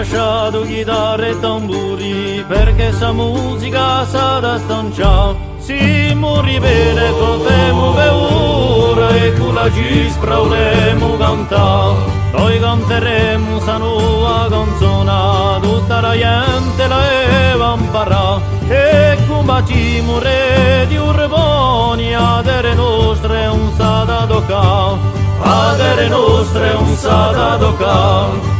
lasciato chitarre e tamburi perché sa musica sa da stanciare. Si ripete cos'emo per ora e con la cispra volemo cantare. Noi canteremo sta nuova canzone, tutta la gente la va imparare. E con bacimo re di urboni, a terre nostre un sa da toccare. A terre nostre un sa da toccare.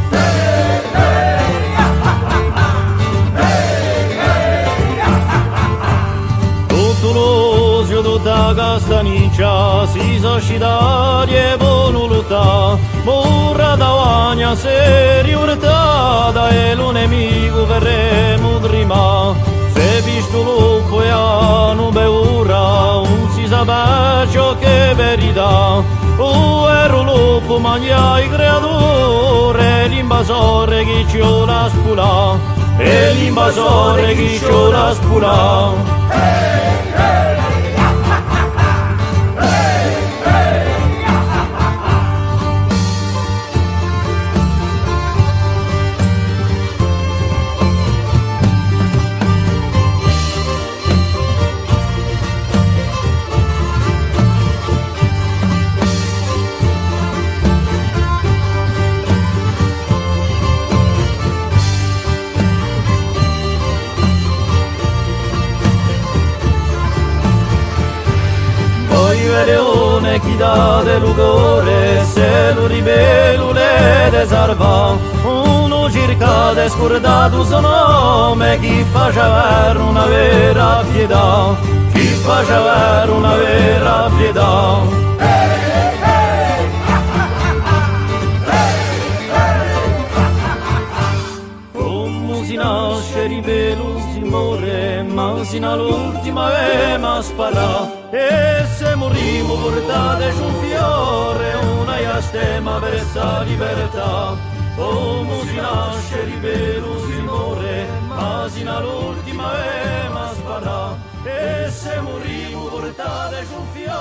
Tutta castaniccia si soscita e voluta, morra da vagna se riurtata e lo nemico verremo prima. Se visto lupo e hanno beura, non si sa ciò che è verità. O ero lupo mangia i creature, l'invasore che ci la spula, e l'invasore che ci la spula. Leone chi dà del lugore, se lo ribello le salva. Uno cerca di scordato suo nome, chi faceva una vera pietà, chi faceva una vera pietà. Si nasce ribello si muore, ma sino all'ultima ma spara. E se morimo portate su un fiore, una iastema per sta libertà. Come si nasce ribello si muore, ma sino all'ultima ma spara. E se morimo portate su un fiore,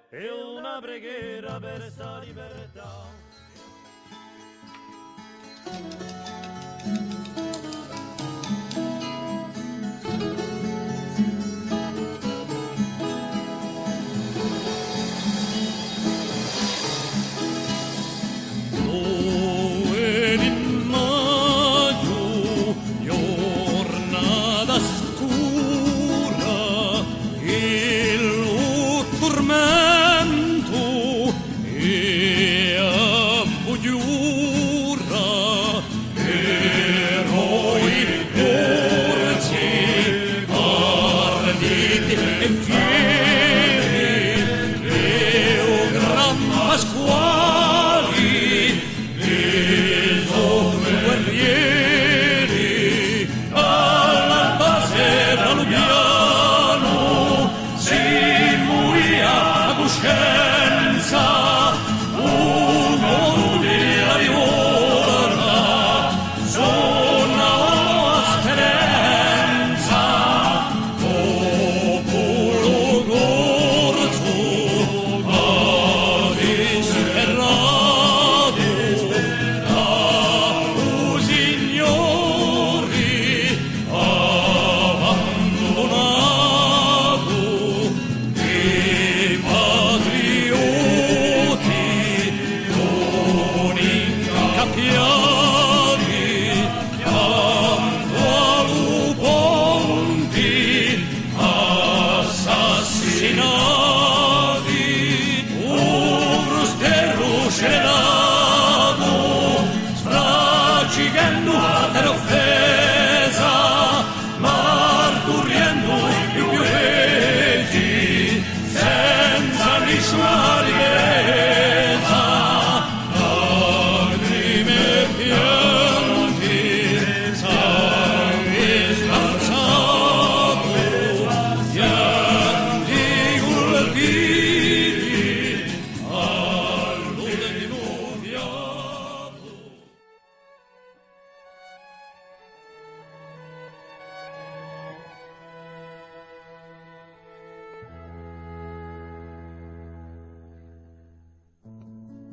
e una preghiera per sta libertà.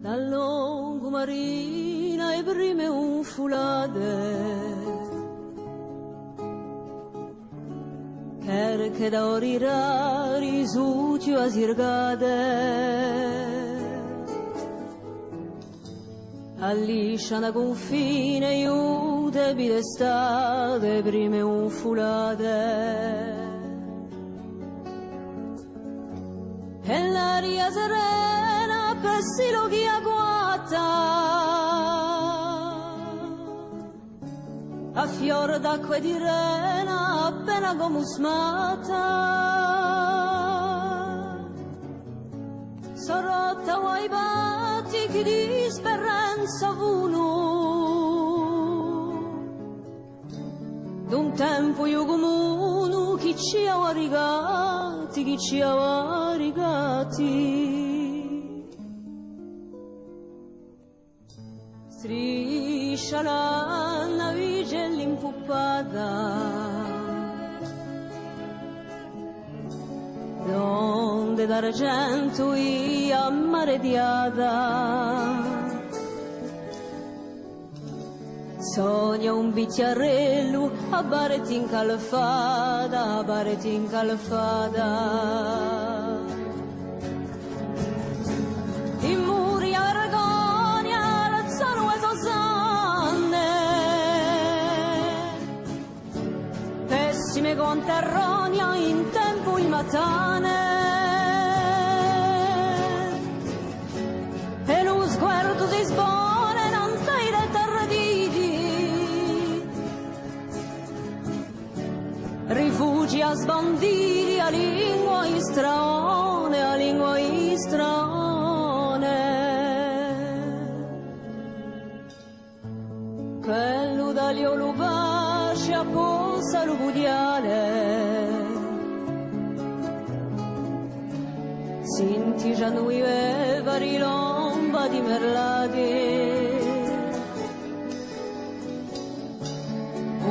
Dal lungo longo marina e prime un fulade che da orirari su ci a sirgade alliscia da confine io debi d'estate prime un fulade e l'aria serena pessilo chi agguata a fior d'acqua e di rena appena come smata sorotta ai batti chi disperanza vuno d'un tempo io comunu chi ci ha rigati chi ci ha rigati striscia la navige l'impuppata d'onde d'argento ia marediata sogna un bicchiarello a bareti incalfata i muri a vergogna alzano e sosanne pessime conterronia in tempo i matane e lo sguardo si sbone non sei retarditi rifugi a sbanditi a lingua istraone quello dall'io lo baci a posa lo budiale sinti già noi vari lomba di merlati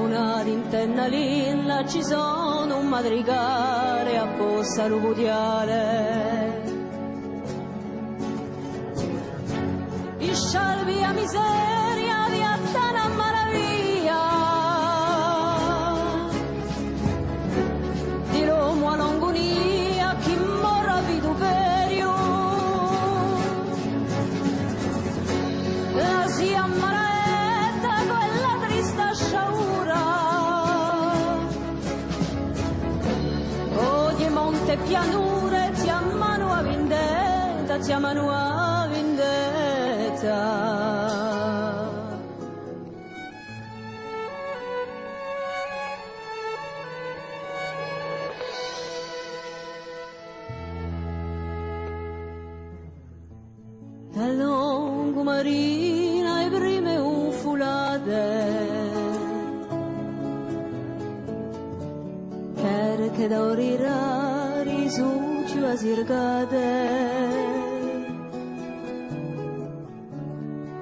una d'intenna lilla ci sono un madrigale a posa lo budiale i scialbi a miseria vi attana a maraviglia di l'uomo a longonia chi morra vituperio la si ammaretta quella trista sciaura ogni monte e pianure ti amano a vendetta da longo marina e prime un fulade che da orirari su ci a sirgade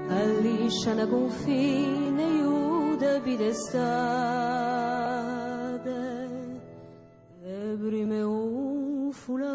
alliscia na confine io debi d'estate e prime un fulade